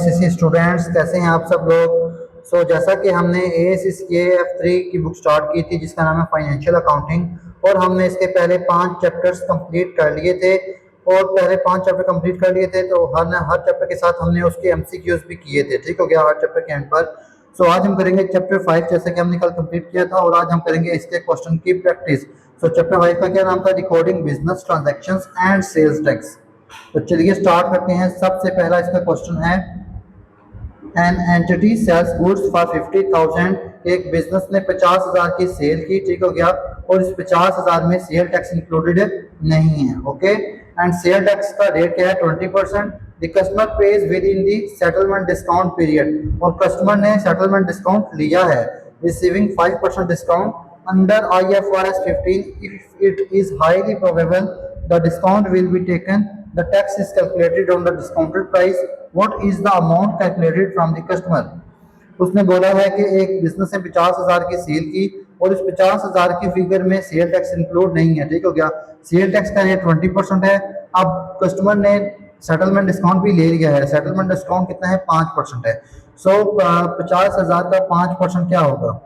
ACC students, कैसे हैं आप सब लोग। जैसा कि हमने AACCA F3 की बुक स्टार्ट की थी जिसका नाम है फाइनेंशियल अकाउंटिंग, और हमने इसके पहले 5 चैप्टर्स कंप्लीट कर लिए थे। और पहले 5 चैप्टर कंप्लीट कर लिए थे तो हर चैप्टर के साथ हमने उसके MCQs भी किए थे, ठीक हो गया, हर चैप्टर के एंड पर। आज हम करेंगे चैप्टर 5 जैसे कि हमने कल कंप्लीट किया था, और आज हम करेंगे इसके क्वेश्चन की प्रैक्टिस। चैप्टर 5 का क्या नाम था? Recording business transactions and sales tax. तो चलिए स्टार्ट करते हैं। सबसे पहला इसका क्वेश्चन है, an entity sells goods for 50,000। एक बिजनेस ने 50,000 की सेल की, ठीक हो गया, और इस 50,000 में सेल टैक्स इंक्लूडेड नहीं है, ओके। एंड सेल टैक्स का रेट क्या है? 20%। The customer page with in the settlement discount period, और कस्टमर ने सेटलमेंट डिस्काउंट लिया है, receiving 5% discount under IFRS 15. If it is highly probable the discount will be taken, the tax is calculated on the discounted price. What is the amount calculated from the customer? उसने बोला है कि एक business ने 50,000 की cell की और इस 50,000 की फिगर में सेल टैक्स इंक्लूड नहीं है, ठीक हो गया। सेल टैक्स का रेट 20% है। अब कस्टमर ने सेटलमेंट डिस्काउंट भी ले लिया है। सेटलमेंट डिस्काउंट कितना है? 5% है। 50,000 का 5% क्या होगा?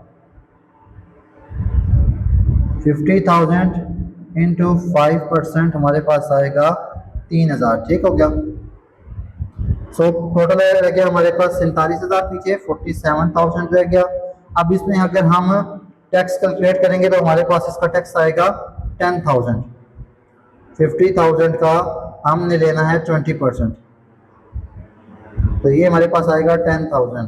50,000 इंटू 5% हमारे पास आएगा 3,000, ठीक हो गया। टोटल रह गया हमारे पास 47,000, पीछे 47,000 रह गया। अब इसमें अगर हम टैक्स कैलकुलेट करेंगे तो हमारे पास इसका टैक्स आएगा 10,000। 50,000 का हमने लेना है 20%, तो ये हमारे पास आएगा 10,000,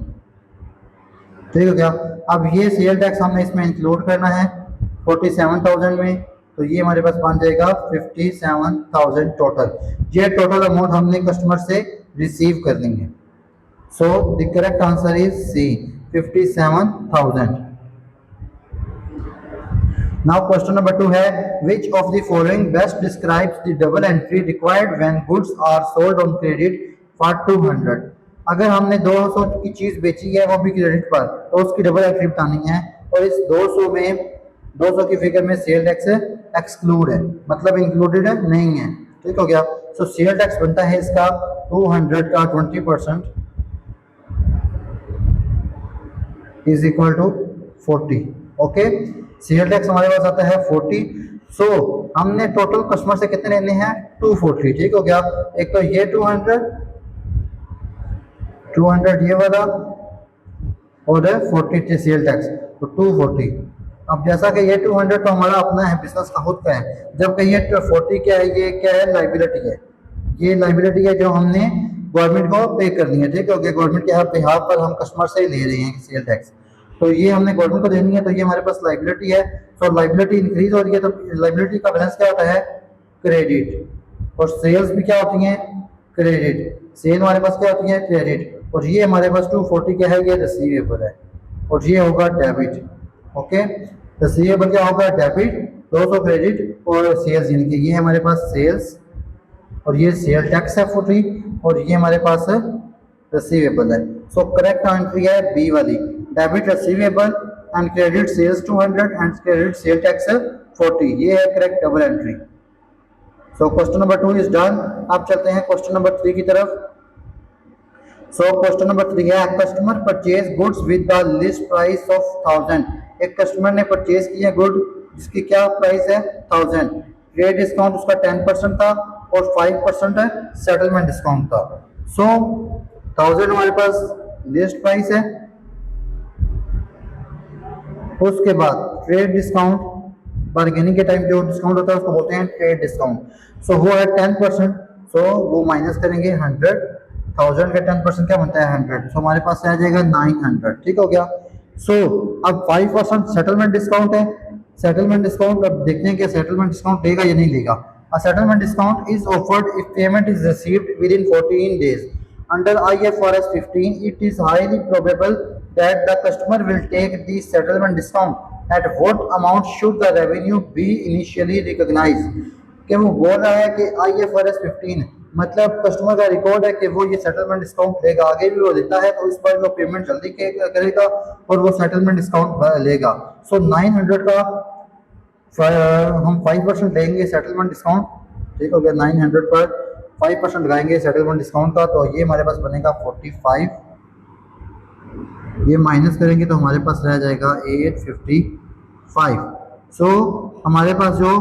ठीक हो गया। अब ये सेल टैक्स हमने इसमें इंक्लूड करना है 47,000 में, तो ये हमारे पास बन जाएगा 57,000 टोटल। ये टोटल अमाउंट हमने कस्टमर से रिसीव करनी है। The correct answer is C, 57,000। Now question number 2 है, which of the following best describes the double entry required when goods are sold on credit for 200। अगर हमने 200 की चीज बेची है वो भी क्रेडिट पर, तो उसकी डबल एंट्री बतानी है। और इस 200 की फिगर में सेल टैक्स एक्सक्लूड है, मतलब इंक्लूडेड नहीं है, ठीक हो गया। सेल टैक्स बनता है इसका 200 का 20% is equal to 40, okay. Sale tax हमारे पास आता है 40। हमने टोटल कस्टमर से कितने लेने हैं? 240, ठीक हो गया। एक तो ये 200 ये वाला, और 40 सेल टैक्स, तो 240। अब जैसा कि ये 200 तो हमारा अपना है, बिजनेस का खुद का है, जबकि ये 40 क्या है? ये क्या है? लाइबिलिटी है। ये लाइबिलिटी है जो हमने गवर्नमेंट को पे करनी है, ठीक है। गवर्नमेंट के बिहाफ पर हम कस्टमर से ले रहे हैं सेल टैक्स, तो ये हमने गवर्नमेंट को देनी है, तो ये हमारे पास लाइबिलिटी है। लाइबिलिटी इंक्रीज हो रही है, तो लाइबिलिटी का बैलेंस क्या होता है? क्रेडिट। और सेल्स भी क्या होती हैं? क्रेडिट। सेल हमारे पास क्या होती है? क्रेडिट। और ये हमारे पास 240 क्या है? ये रिसीवेबल है, और ये होगा डेबिट, ओके। रिसीवेबल क्या होगा? डेबिट, 200 क्रेडिट, और सेल्स, यानी कि ये हमारे पास सेल्स, और ये सेल टैक्स है 40, और ये हमारे पास रिसीवेबल है। करेक्ट एंट्री है बी वाली, debit receivable and credit sales 200 and credit sale tax 40, ये है correct double entry. Question number 2 is done. अब चलते हैं क्वेश्चन नंबर 3 की तरफ। क्वेश्चन नंबर 3 है, customer purchase goods with the list price of 1000। एक कस्टमर ने परचेज किया गुड जिसकी क्या प्राइस है? 1000। ट्रेड डिस्काउंट उसका 10% था और 5% है सेटलमेंट डिस्काउंट था। 1000 हमारे पास लिस्ट प्राइस है, उसके बाद ट्रेड डिस्काउंट, बार्गेनिंग के टाइम जो डिस्काउंट होता है उसको बोलते हैं ट्रेड डिस्काउंट। वो है 10%, वो माइनस करेंगे 100। 1000 का 10% क्या बनता है? 100। हमारे पास आ जाएगा 900, ठीक हो गया। अब 5% सेटलमेंट डिस्काउंट है। सेटलमेंट डिस्काउंट अब देखते हैं कि सेटलमेंट डिस्काउंट लेगा या नहीं लेगा। A settlement discount is offered if payment is received within 14 days. Under IFRS 15, it is highly probable that the customer will take the settlement discount. At what amount should the revenue be initially recognized? कि वो बोल रहा है कि IFRS 15 मतलब customer का record है कि वो ये सेटलमेंट डिस्काउंट लेगा, आगे भी वो देता है, तो इस पर वो पेमेंट जल्दी करेगा और वो सेटलमेंट डिस्काउंट लेगा। 900 का हम 5% लेंगे सेटलमेंट डिस्काउंट, ठीक हो गया। 900 पर 5% लगाएंगे सेटलमेंट डिस्काउंट का, तो ये हमारे पास बनेगा 45, ये माइनस करेंगे तो हमारे पास रह जाएगा 855। सो हमारे पास जो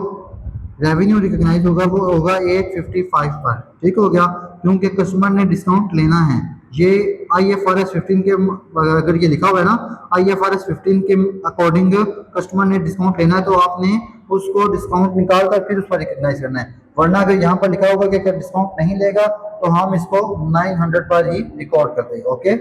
रेवेन्यू रिकग्नाइज होगा वो होगा 855 पर, ठीक हो गया, क्योंकि कस्टमर ने डिस्काउंट लेना है। ये IFRS 15 के अगर ये लिखा हुआ है ना IFRS 15 के अकॉर्डिंग कस्टमर ने डिस्काउंट लेना है, तो आपने उसको डिस्काउंट निकाल कर फिर उस पर रिकग्नाइज करना है। वरना अगर यहाँ पर लिखा होगा कि अगर डिस्काउंट नहीं लेगा तो हम इसको 900 पर ही रिकॉर्ड कर देंगे। Okay,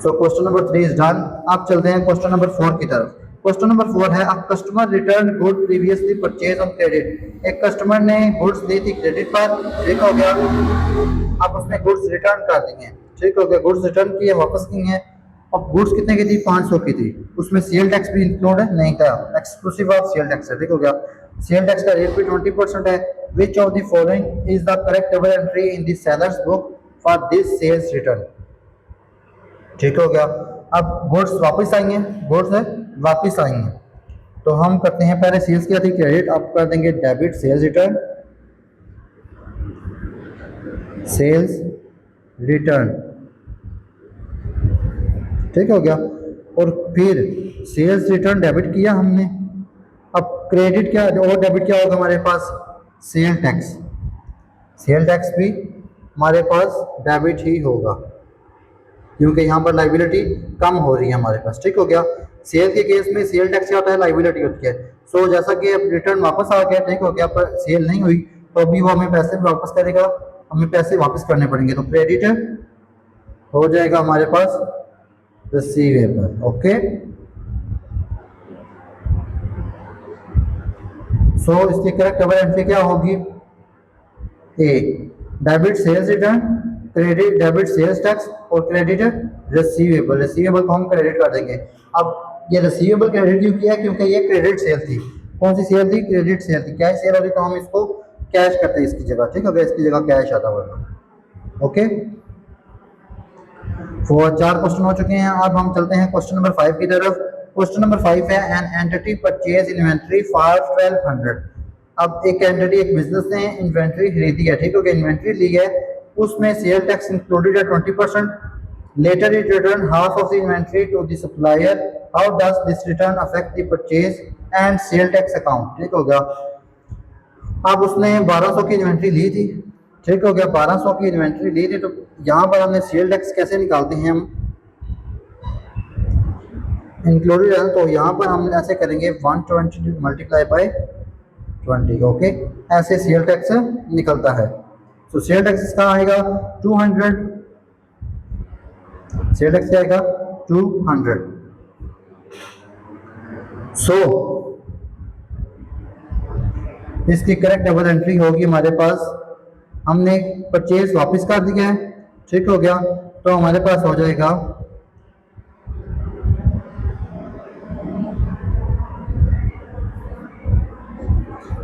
so question number 3 is done. अब चलते हैं क्वेश्चन नंबर 4 की तरफ। क्वेश्चन नंबर 4 है, अब customer return good previously purchase on credit. एक कस्टमर ने गुड्स ली थी क्रेडिट पर, ठीक हो गया, अब उसने गुड्स रिटर्न कर दी हैं, ठीक हो गया, गुड्स रिटर्न किए, वापस की हैं। अब गुड्स कितने की थी? 500 की थी। उसमें सेल टैक्स भी इंक्लूड है? नहीं था, एक्सक्लूसिव ऑफ सेल टैक्स है, ठीक हो गया। सेल टैक्स का रेट भी 20% है। Which of the following is the correct double entry in the seller's book for this sales return, ठीक हो गया। अब गुड्स वापस आएंगे, गुड्स वापस आएंगे, तो हम करते हैं पहले सेल्स क्या थी क्रेडिट, अब कर देंगे debit sales return, sales return, ठीक हो गया। और फिर सेल्स रिटर्न डेबिट किया हमने। अब क्रेडिट क्या और डेबिट क्या होगा हमारे पास? सेल टैक्स, सेल टैक्स भी हमारे पास डेबिट ही होगा, क्योंकि यहाँ पर लाइबिलिटी कम हो रही है हमारे पास, ठीक हो गया। सेल के केस में सेल टैक्स क्या होता है? लाइबिलिटी होती है। सो जैसा कि अब रिटर्न वापस आ गया, ठीक हो गया, पर सेल नहीं हुई, तो अभी वो हमें पैसे वापस करेगा, हमें पैसे वापस करने पड़ेंगे, तो क्रेडिट हो जाएगा हमारे पास रिसीवेबल। ओके, सो इसकी करेक्ट डबल एंट्री क्या होगी? A, debit sales return, credit debit sales tax और क्रेडिट रिसीवेबल। रिसीवेबल को हम क्रेडिट कर देंगे। अब ये रिसीवेबल क्रेडिट क्यों किया? क्योंकि ये क्रेडिट सेल थी। कौन सी सेल थी? क्रेडिट सेल थी। कैश सेल होती तो हम इसको कैश करते हैं इसकी जगह, ठीक है, इसकी जगह कैश आता वरना। ओके, 4 क्वेश्चन हो चुके हैं। अब हम चलते हैं क्वेश्चन नंबर 5 की तरफ। क्वेश्चन नंबर 5 है, an entity purchase inventory for 1200। अब एक एंटिटी, एक बिजनेस ने इन्वेंट्री खरीदी है, ठीक है, इन्वेंट्री ली है, उसमें सेल टैक्स इंक्लूडेड है 20%। Later it return half of the inventory to the supplier. How does this return affect the purchase and sale tax account, ठीक हो गया। अब उसने 1200 की इन्वेंट्री ली थी, ठीक हो गया, 1200 की इन्वेंट्री ली थी, तो यहाँ पर हमने सेल टैक्स कैसे निकालते हैं हम? इंक्लूडेड है, तो यहाँ पर हम ऐसे करेंगे 120 मल्टीप्लाई बाय 20। ओके, ऐसे सेल टैक्स निकलता है। तो सेल टैक्स इसका आएगा 200, सेल टैक्स क्या आएगा? 200। सो इसकी करेक्ट डबल एंट्री होगी हमारे पास, हमने परचेज वापस कर दिया है, ठीक हो गया, तो हमारे पास हो जाएगा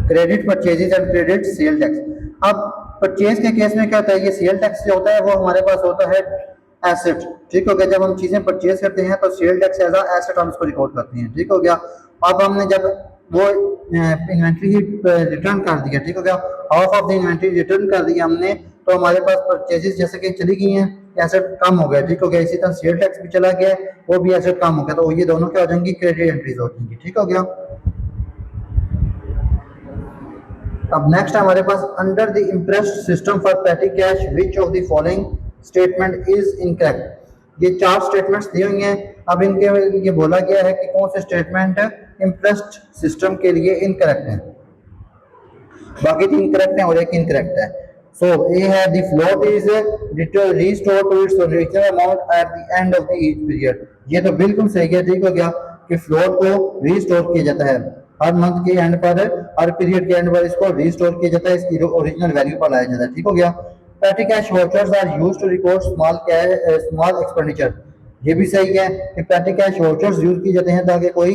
credit purchases and credit sale tax. अब परचेज के केस में क्या होता है? ये सेल टैक्स जो होता है वो हमारे पास होता है एसेट, ठीक हो गया। जब हम चीजें परचेज करते हैं तो sale tax as a asset हम इसको रिकॉर्ड करते हैं, ठीक हो गया। अब हमने जब वो इन्वेंट्री ही रिटर्न कर दिया, ठीक हो गया, half of the inventory return कर दिया हमने, तो हमारे पास परचेजेस जैसे कि चली गई हैं, एसेट कम हो गया, ठीक हो गया। इसी तरह सेल टैक्स भी चला गया, वो भी एसेट कम हो गया, तो ये दोनों क्या हो जाएंगी? क्रेडिट एंट्रीज हो जाएंगी, ठीक हो गया। अब नेक्स्ट हमारे पास, under the interest system for petty cash which of the following statement is incorrect. ये 4 स्टेटमेंट्स दी हुई हैं। अब इनके ये बोला गया है कि कौन से स्टेटमेंट इंटरेस्ट सिस्टम के लिए इनकरेक्ट है। बाकी 3 करेक्ट है और एक इनकरेक्ट है। सो ए है, the float is restored to its original amount at the end of the each period. ये तो बिल्कुल सही है, ठीक हो गया, कि फ्लोट को रीस्टोर किया जाता है हर मंथ के एंड पर, हर पीरियड के एंड पर इसको रीस्टोर किया जाता है, इसकी ओरिजिनल वैल्यू पर लाया जाता है, ठीक हो गया। Petty cash vouchers are used to record small expenditure. ये भी सही है कि पेटी कैश वाउचर्स यूज किए जाते हैं ताकि कोई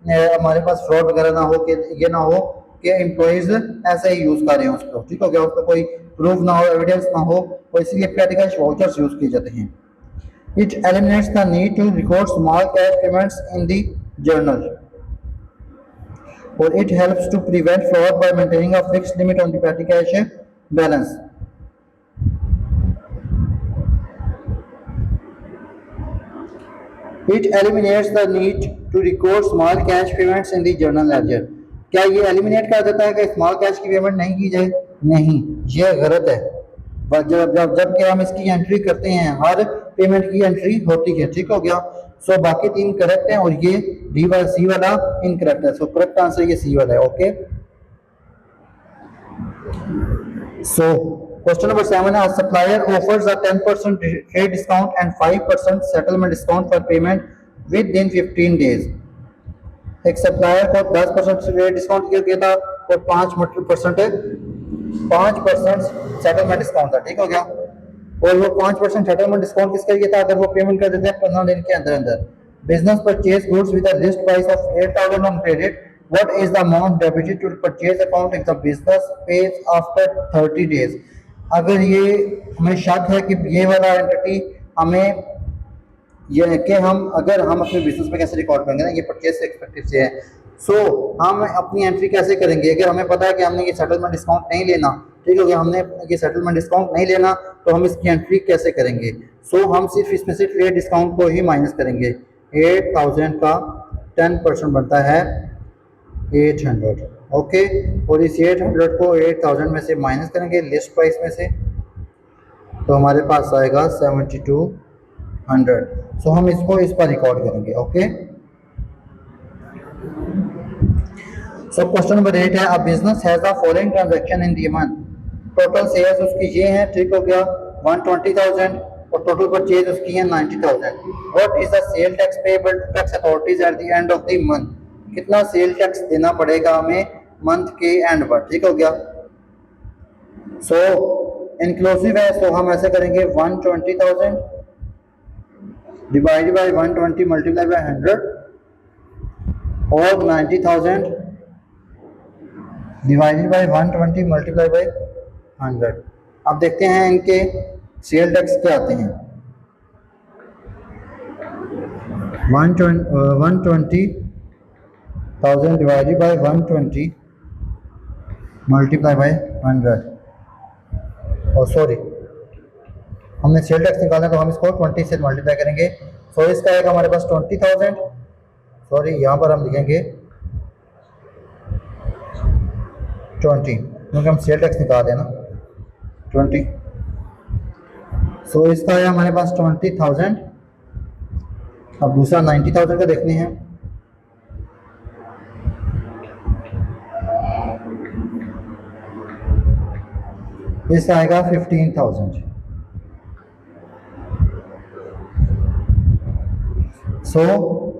हमारे पास फ्रॉड वगैरह ना हो, कि ये ना हो कि एम्प्लॉइज ऐसे ही यूज कर रहे हैं उसको, ठीक हो गया, उसका कोई प्रूफ ना हो, एविडेंस ना हो, तो इसलिए पेटी कैश वाउचर्स यूज किए जाते हैं। It eliminates the need to record small cash payments in the journal. और it helps to prevent fraud by maintaining a fixed limit on the petty cash balance. It eliminates the need to record small cash payments in the journal ledger. क्या ये eliminate कर देता है कि small cash की payment नहीं की जाए? नहीं, ये गलत है। जब कि हम इसकी एंट्री करते हैं, हर पेमेंट की एंट्री होती है, ठीक हो गया। सो बाकी तीन करेक्ट हैं और ये डी वाला सी वाला इनकरेक्ट है। सो करेक्ट आंसर ये सी वाला है। ओके, सो क्वेश्चन नंबर 7 है, supplier offers a 10% trade discount and 5% settlement discount for payment with in 15 days. एक सप्लायर को 10% ट्रेड डिस्काउंट किया था और 5% सेटलमेंट डिस्काउंट था, ठीक हो गया। और वो 5% सेटलमेंट डिस्काउंट किसके लिए था? अगर वो पेमेंट कर देते हैं 15 दिन के अंदर अंदर। Business purchase goods with a list price of 8000 on credit, what is the amount debited to purchase account if the business pays after 30 days. अगर ये हमें शक है कि ये वाला एंटिटी हमें ये है कि हम अगर हम अपने बिजनेस में कैसे रिकॉर्ड करेंगे ना, ये परचेज से एक्सपेक्टिव से है। सो हम अपनी एंट्री कैसे करेंगे? अगर हमें पता है कि हमने ये सेटलमेंट डिस्काउंट नहीं लेना, ठीक हो गया, हमने ये सेटलमेंट डिस्काउंट नहीं लेना, तो हम इसकी एंट्री कैसे करेंगे? सो हम सिर्फ इसमें से ट्रेड डिस्काउंट को ही माइनस करेंगे। 8000 का 10% बनता है 800। ओके, और इस 800 को 8000 में से माइनस करेंगे लिस्ट प्राइस में से, तो हमारे पास आएगा 7200। सो हम इसको इस पर रिकॉर्ड करेंगे। ओके, सो क्वेश्चन नंबर 8 है, a business has the following transaction in the month. Total sales उसकी ये है, ठीक हो गया, 120,000 और टोटल परचेज उसकी है 90,000। What is the sale tax payable to tax authorities at the end of the month. कितना सेल टैक्स देना पड़ेगा हमें मंथ के एंड पर, ठीक हो गया। सो इंक्लूसिव है, सो हम ऐसे करेंगे 120,000 डिवाइडेड बाय 120 मल्टीप्लाई बाय 100 और 90,000 डिवाइडेड बाय 120 मल्टीप्लाई बाय 100। अब देखते हैं इनके सेल टैक्स क्या आते हैं। 120,000 डिवाइडेड बाय 120 मल्टीप्लाई बाय 100, और सॉरी हमने सेल टैक्स निकालना, तो हम इसको 20 से मल्टीप्लाई करेंगे। सो इसका आएगा हमारे पास 20,000, सॉरी यहाँ पर हम लिखेंगे 20 क्योंकि हम सेल टैक्स निकाल देना 20। सो इसका आया हमारे पास 20,000। अब दूसरा 90,000 का देखते हैं। इसका आएगा 15,000। सो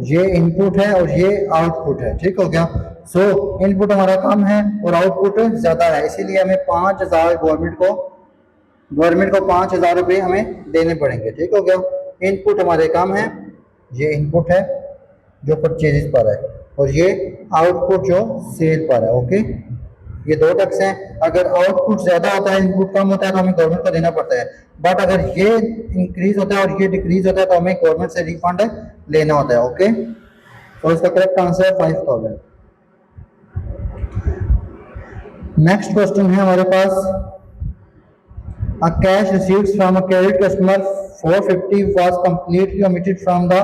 ये इनपुट है और ये आउटपुट है, ठीक हो गया। सो इनपुट हमारा कम है और आउटपुट ज़्यादा है, इसीलिए हमें 5,000 गवर्नमेंट को 5,000 रुपये हमें देने पड़ेंगे, ठीक हो गया। इनपुट हमारे कम है, ये इनपुट है जो परचेज पर है और ये आउटपुट जो सेल पर है। ओके, ये दो टैक्स हैं। अगर आउटपुट ज़्यादा होता है, इनपुट कम होता है, तो हमें गवर्नमेंट को देना पड़ता है। बट अगर ये इंक्रीज होता है और ये डिक्रीज होता है, तो हमें गवर्नमेंट से रिफंड लेना होता है। ओके, तो इसका करेक्ट आंसर है 5,000। नेक्स्ट क्वेश्चन है हमारे पास, a cash received from a credit customer 450 was completely omitted from the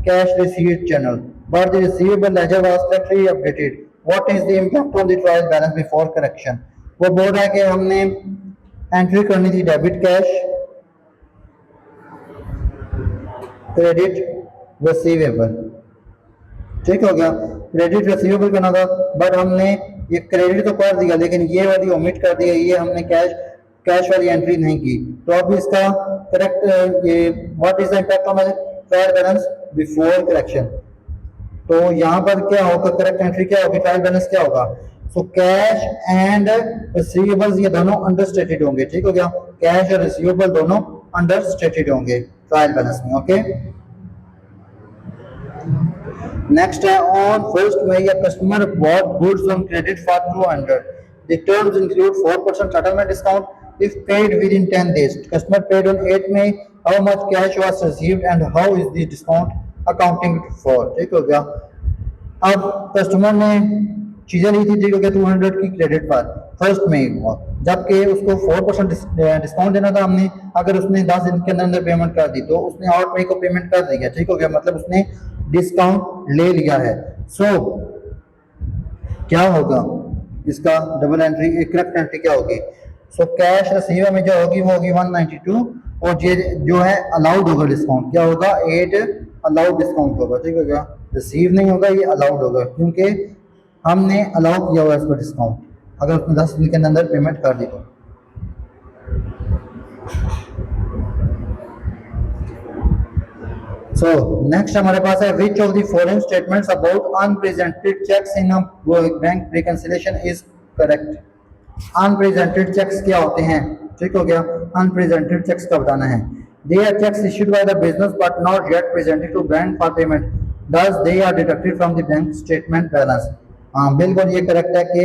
cash receipt channel, but the receivable ledger was correctly updated. What is the impact on the trial balance before correction? वो बोल रहा है कि हमने entry करनी थी debit cash, credit receivable, ठीक हो गया। क्रेडिट रिसीवेबल करना था, बट हमने ये क्रेडिट तो कर दिया लेकिन ये वाली ओमिट कर दिया, ये हमने कैश वाली एंट्री नहीं की। तो अब इसका करेक्ट ये what is the impact on trial balance before correction. तो यहाँ पर क्या होगा, करेक्ट एंट्री क्या होगी, ट्रायल बैलेंस क्या होगा। सो कैश एंड रिसीवेबल्स ये दोनों अंडरस्टेटेड होंगे, ठीक हो गया। कैश और रिसीवेबल दोनों अंडरस्टेटेड होंगे ट्रायल बैलेंस में। ओके, नेक्स्ट है, on 1st May a customer bought goods on credit for 200. The terms include 4% settlement discount if paid within 10 days. Customer paid on 8 May. How much cash was received and how is the discount accounting for? ठीक हो गया। अब customer ने चीजें ली थी, ठीक हो गया, 200 की क्रेडिट पर फर्स्ट में ही हुआ, जबकि उसको 4% डिस्काउंट देना था हमने। अगर उसने 10 दिन के अंदर अंदर पेमेंट कर दी तो उसने 8 मई को पेमेंट कर दिया, ठीक हो गया, मतलब उसने डिस्काउंट ले लिया है। सो क्या होगा इसका डबल एंट्री, करेक्ट एंट्री क्या होगी? सो कैश रिसीव में जो होगी वो होगी 192, और ये जो है अलाउड होगा डिस्काउंट, क्या होगा? 8 अलाउड डिस्काउंट होगा, ठीक हो गया, रिसीव नहीं होगा, ये अलाउड होगा, क्योंकि हमने अलाउ किया हुआ इसको डिस्काउंट, अगर उसने 10 दिन के अंदर पेमेंट कर दी तो। सो नेक्स्ट हमारे पास है which of the following statements about unpresented cheques in a bank reconciliation is correct. Unpresented cheques क्या होते हैं, ठीक हो गया, अनप्रेजेंटेड चेक्स का बताना है। They are cheques issued by the business but not yet presented to bank for payment, thus they are deducted from the bank statement balance। हाँ बिल्कुल ये करेक्ट है कि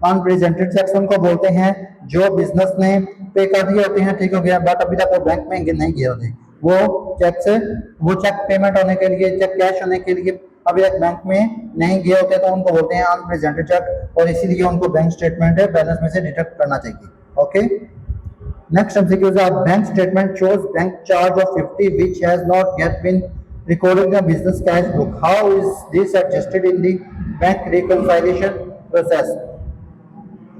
अनप्रेजेंटेड चेक्स उनको बोलते हैं जो बिजनेस ने पे कर दिए होते हैं, ठीक हो गया, बट अभी तक वो बैंक में नहीं गए होते, वो चेक पेमेंट होने के लिए, चेक कैश होने के लिए अभी तक बैंक में नहीं गए होते, तो उनको बोलते हैं अनप्रेजेंटेड चेक, और इसीलिए उनको बैंक स्टेटमेंट बैलेंस में से डिडक्ट करना चाहिए। Okay, next MCQ is a bank statement shows bank charge of 50 which has not yet been recorded in the business cash book. How is this adjusted in the bank reconciliation process?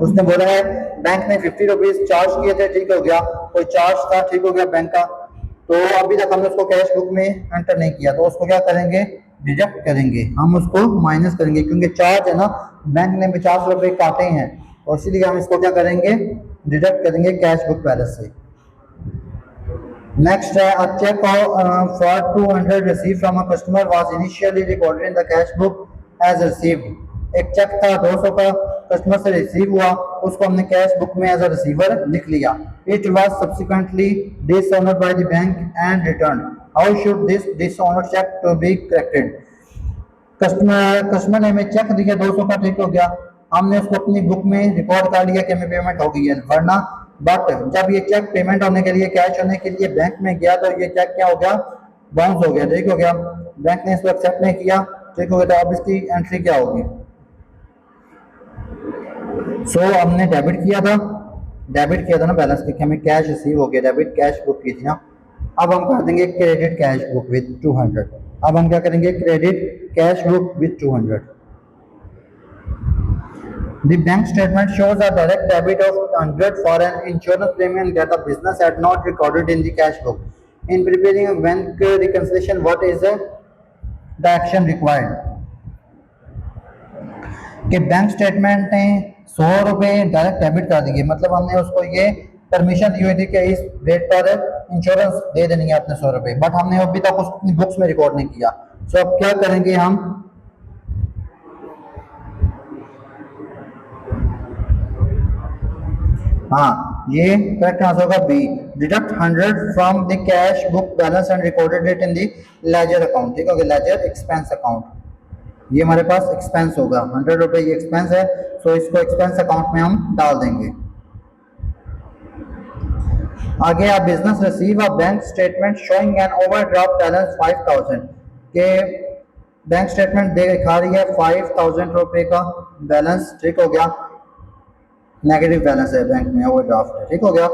उसने बोला है bank ने 50 rupees charge किए थे, ठीक हो गया, कोई चार्ज था, ठीक हो गया बैंक का, तो अभी तक हमने उसको कैश बुक में एंटर नहीं किया, तो उसको क्या करेंगे? डिडक्ट करेंगे, हम उसको माइनस करेंगे, क्योंकि चार्ज है ना, बैंक ने 50 रुपए काटे हैं, और इसीलिए हम इसको क्या करेंगे? डिडक्ट करेंगे कैश बुक बैलेंस से। नेक्स्ट है a cheque for 200 receive from a customer was initially recorded in the cash book as received. एक चेक था 200 का, कस्टमर से रिसीव हुआ, उसको हमने कैश बुक में एज अ रिसीवर लिख लिया। It was subsequently dishonoured by the bank and return. How should this dishonoured cheque to be corrected? Customer ने हमें चेक दिया 200 का, ठीक हो गया, हमने उसको अपनी बुक में रिकॉर्ड कर लिया कि हमें पेमेंट हो गई है, वरना बट जब ये चेक पेमेंट होने के लिए, कैश होने के लिए बैंक में गया, तो ये चेक क्या हो गया? बाउंस हो गया, ठीक हो गया, बैंक ने इसको एक्सेप्ट नहीं किया, ठीक हो गया, तो अब इसकी एंट्री क्या होगी? हमने डेबिट किया था ना बैलेंस के, हमें कैश रिसीव हो गया, डेबिट कैश बुक की थी ना, अब हम कर देंगे क्रेडिट कैश बुक विद 200। अब हम क्या करेंगे? Credit cash book with 200। The bank statement shows a direct debit of 100 for an insurance premium that the business had not recorded in the cash book. In preparing a bank reconciliation, what is the action required? कि bank statement ने 100 रुपए direct debit कर दिए, मतलब हमने उसको ये permission दी हुई थी कि इस डेट पर इंश्योरेंस दे देनी है अपने 100 रुपए, बट हमने अभी तक उसको अपनी बुक्स में रिकॉर्ड नहीं किया। अब क्या करेंगे हम? हाँ, ये करेक्ट आंसर होगा B, deduct 100 from the cash book balance and recorded it in the ledger account, ठीक है, लेजर एक्सपेंस अकाउंट, ये हमारे पास एक्सपेंस होगा, 100 रुपए ये एक्सपेंस है, सो इसको एक्सपेंस अकाउंट में हम डाल देंगे। आगे आप business receive a bank statement showing an overdraft balance 5000 के बैंक स्टेटमेंट दिखा रही है 5000 रुपए का बैलेंस, ठीक हो गया, नेगेटिव बैलेंस है बैंक में, ओवरड्राफ्ट है, ठीक हो गया।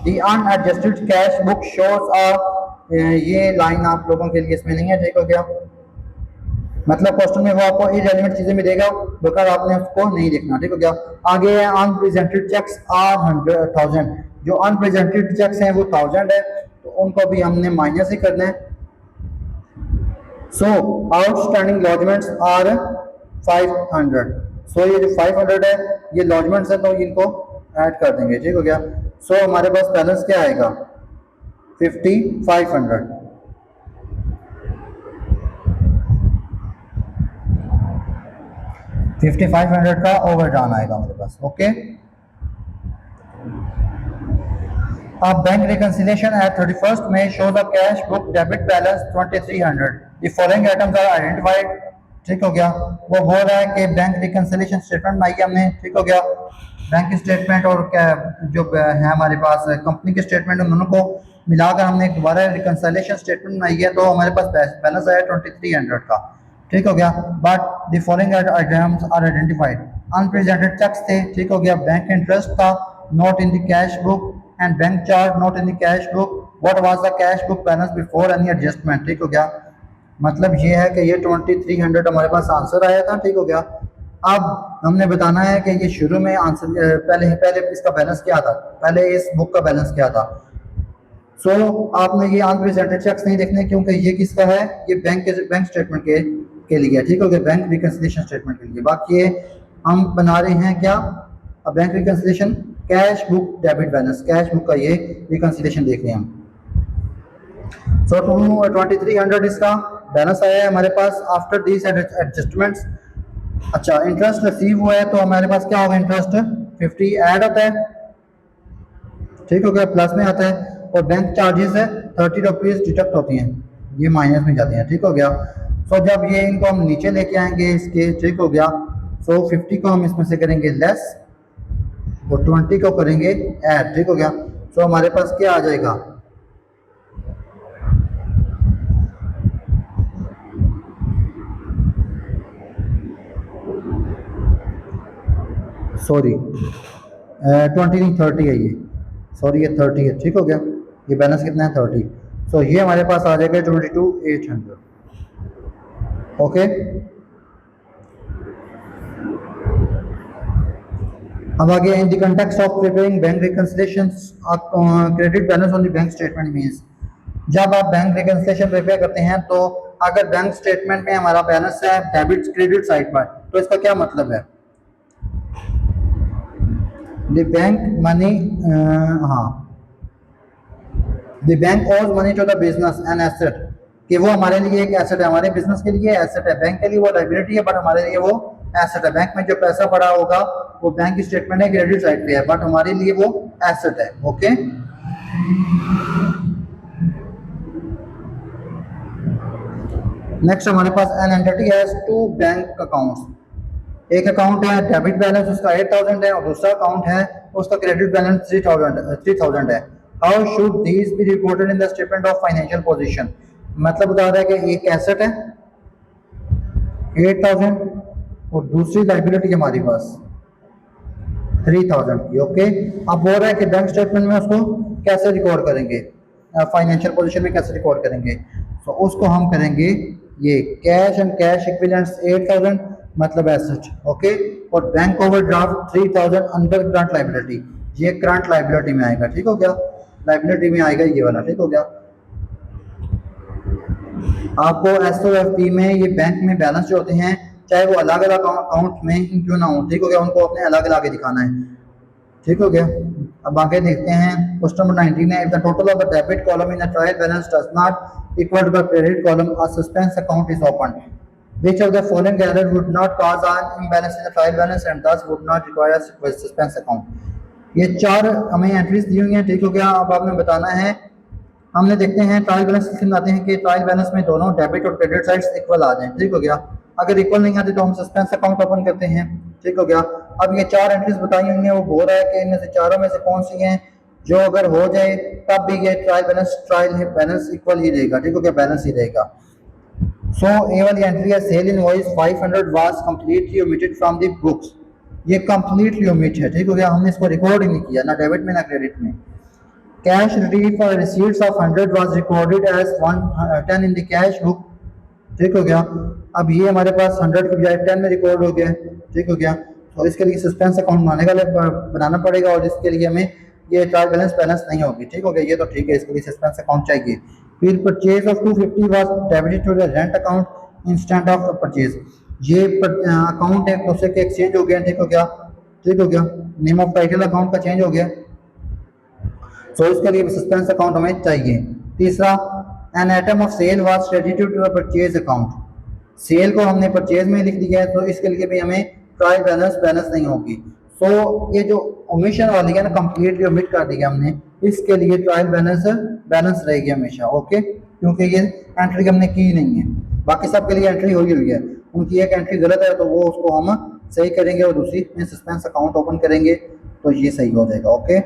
दी अनएडजस्टेड कैश बुक शोज ये लाइन आप लोगों के लिए इसमें नहीं है, ठीक हो गया, मतलब क्वेश्चन में वो आपको इररिलेवेंट चीजें भी देगा, बेकार आपने उसको नहीं देखना, ठीक हो गया। आगे है अनप्रेजेंटेड चेक्स आर 100,000, जो अनप्रेजेंटेड चेक्स हैं वो 1000 है, तो उनको भी हमने माइनस ही करना है। सो आउटस्टैंडिंग लॉजमेंट्स आर 500, ये जो 500 है ये लॉजमेंट्स है, तो इनको ऐड कर देंगे, ठीक हो गया। हमारे पास बैलेंस क्या आएगा? 5500, 5500 का ओवरड्रान आएगा हमारे पास। ओके, अब बैंक रिकंसिलिएशन एट 31st में shows a cash book debit balance 2300, the following items are identified, ठीक हो गया। वो बोल रहा है कि बैंक रिकंसिलिएशन स्टेटमेंट बनाई है हमने, ठीक हो गया, बैंक स्टेटमेंट और क्या जो है हमारे पास कंपनी के स्टेटमेंट, उन दोनों को मिलाकर हमने दोबारा रिकंसिलिएशन स्टेटमेंट बनाई है, तो हमारे पास बैलेंस आया 2300 का, ठीक हो गया। But the following items are identified, unpresented cheques थे, ठीक हो गया, बैंक इंटरेस्ट था not in the cash book and bank charge not in the cash book, what was the cash book balance before any adjustment, ठीक हो गया। मतलब ये है कि ये 2300 हमारे पास आंसर आया था, ठीक हो गया। अब हमने बताना है कि ये शुरू में आंसर पहले पहले इसका बैलेंस क्या था, पहले इस बुक का बैलेंस क्या था। आपने ये अनप्रेजेंटेड चेक्स नहीं देखने क्योंकि ये किसका है, ये बैंक स्टेटमेंट के लिए, ठीक हो गया, बैंक रिकंसिलिएशन स्टेटमेंट के लिए। बाकी ये हम बना रहे हैं क्या, bank reconciliation cash book debit balance, cash book का ये रिकंसिलिएशन देख रहे हैं हम। 2300 इसका बैलेंस आया है हमारे पास आफ्टर दिस एडजस्टमेंट्स। अच्छा, इंटरेस्ट रिसीव हुआ है तो हमारे पास क्या होगा, इंटरेस्ट 50 ऐड होता है, ठीक हो गया, प्लस में आता है, और बैंक चार्जेस है 30 रुपीज़ डिडक्ट होती हैं, ये माइनस में जाते हैं, ठीक हो गया। जब ये इनको हम नीचे लेके आएंगे इसके, ठीक हो गया, 50 को हम इसमें से करेंगे लेस और 20 को करेंगे ऐड, ठीक हो गया। हमारे पास क्या आ जाएगा, सॉरी 20 नहीं 30 है ये, सॉरी ये 30 है, ठीक हो गया। ये बैलेंस कितना है 30, ये हमारे पास आ जाएगा 22,800, ओके। अब आगे in the context of preparing bank reconciliations credit balance on the bank statement means, जब आप बैंक रिकंसिलिएशन प्रिपेयर करते हैं तो अगर बैंक स्टेटमेंट में हमारा बैलेंस है डेबिट क्रेडिट साइड पर, तो इसका क्या मतलब है, द बैंक मनी, हाँ, the bank owes money to the business an asset, कि वो हमारे लिए एक एसेट है, हमारे बिजनेस के लिए एसेट है, बैंक के लिए वो लायबिलिटी है बट हमारे लिए वो एसेट है। बैंक में जो पैसा पड़ा होगा वो बैंक की स्टेटमेंट है क्रेडिट साइड पे है बट हमारे लिए वो एसेट है, ओके। नेक्स्ट हमारे पास an entity has two bank accounts, एक अकाउंट है डेबिट बैलेंस उसका 8000 है और दूसरा अकाउंट है उसका क्रेडिट बैलेंस 3000 है। How should these be reported in the statement of financial position, मतलब बता रहा है कि एक एसेट है 8000 और दूसरी लायबिलिटी हमारे पास 3000 की, ओके। अब बोल रहा है कि बैंक स्टेटमेंट में उसको कैसे रिकॉर्ड करेंगे, फाइनेंशियल पोजीशन में कैसे रिकॉर्ड करेंगे, तो उसको हम करेंगे ये कैश एंड कैश इक्विवेलेंट्स 8000 मतलब एसेट, ओके, और bank overdraft 3000 under current liability, ये करंट लायबिलिटी में आएगा, ठीक हो गया, लायबिलिटी में आएगा ये वाला, ठीक हो गया। आपको एसओएफपी में ये बैंक में बैलेंस जो होते हैं चाहे वो अलग अलग अकाउंट में ही क्यों ना हो, ठीक हो गया, उनको अपने अलग अलग दिखाना है, ठीक हो गया। अब आगे देखते हैं क्वेश्चन नंबर 19 है, if the total of the debit column in a trial balance does not equal to the credit column a suspense account is open, which of the following error would not cause an imbalance in the trial balance and thus would not require a suspense account। ये चार हमें entries दी हुई हैं, ठीक हो गया। अब आपने बताना है, हमने देखते हैं ट्रायल बैलेंस सिस्टम आते हैं कि ट्रायल बैलेंस में दोनों डेबिट और क्रेडिट साइड्स इक्वल आ जाएं, ठीक हो गया। अगर इक्वल नहीं आती तो हम सस्पेंस अकाउंट ओपन करते हैं, ठीक हो गया। अब ये चार एंट्रीज बताई हुई हैं, वो बोल रहा है कि इनमें से चारों में से कौन सी हैं जो अगर हो जाए तब भी ये ट्रायल बैलेंस इक्वल ही रहेगा, ठीक हो गया, बैलेंस ही रहेगा। ए वाली एंट्री है sale invoice 500 was completely omitted from the books, ये कंप्लीटली ओमिट है, ठीक हो गया, हमने इसको रिकॉर्ड ही नहीं किया ना डेबिट में ना क्रेडिट में। Cash receive for receipts of 100 was recorded as 110 in the cash book, ठीक हो गया। अब ये हमारे पास 100 के बजाय 10 में रिकॉर्ड हो गया, ठीक हो गया। तो इसके लिए सस्पेंस अकाउंट बनाना पड़ेगा और इसके लिए हमें ये ट्रायल बैलेंस नहीं होगी, ठीक हो गया, ये तो ठीक है, इसके लिए सस्पेंस अकाउंट चाहिए। फिर purchase of 250 was debited to the rent account instant of purchase, ये अकाउंट एक दूसरे के एक्सचेंज हो गया, ठीक हो गया, ठीक हो गया, नेम ऑफ टाइटल अकाउंट का चेंज हो गया, इसके लिए सस्पेंस अकाउंट हमें चाहिए। तीसरा, an item of sale was credited to the purchase account, sale को हमने परचेज में लिख दिया है तो इसके लिए भी हमें ट्रायल बैलेंस नहीं होगी। ये जो ओमिशन वाली है ना, कंप्लीटली ओमिट कर दिया हमने, इसके लिए ट्रायल बैलेंस रहेगी हमेशा, ओके, क्योंकि ये एंट्री हमने की नहीं है, बाकी सब के लिए एंट्री हुई है, उनकी एक एंट्री गलत है तो वो उसको हम सही करेंगे और दूसरी में सस्पेंस अकाउंट ओपन करेंगे तो ये सही हो जाएगा, okay.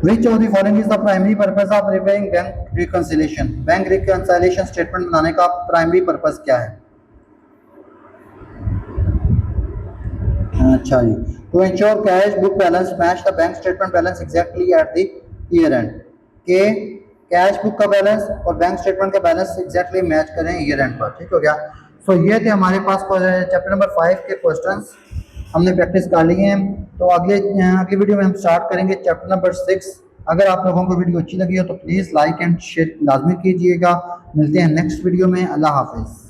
Which of the following is the primary purpose of preparing bank reconciliation? Bank reconciliation statement बनाने का प्राइमरी पर्पस क्या है? अच्छा जी, तो ensure cash book balance match the bank statement balance exactly at the year and, के cash book का balance और bank statement का बैलेंस एग्जैक्टली मैच करें ईयर एंड पर। ठीक हो गया। सो ये थे हमारे पास चैप्टर नंबर 5 के क्वेश्चंस, हमने प्रैक्टिस कर ली है। तो अगली वीडियो में हम स्टार्ट करेंगे चैप्टर नंबर 6। अगर आप लोगों को वीडियो अच्छी लगी हो तो प्लीज़ लाइक एंड शेयर लाजमी कीजिएगा। मिलते हैं नेक्स्ट वीडियो में। अल्लाह हाफिज़।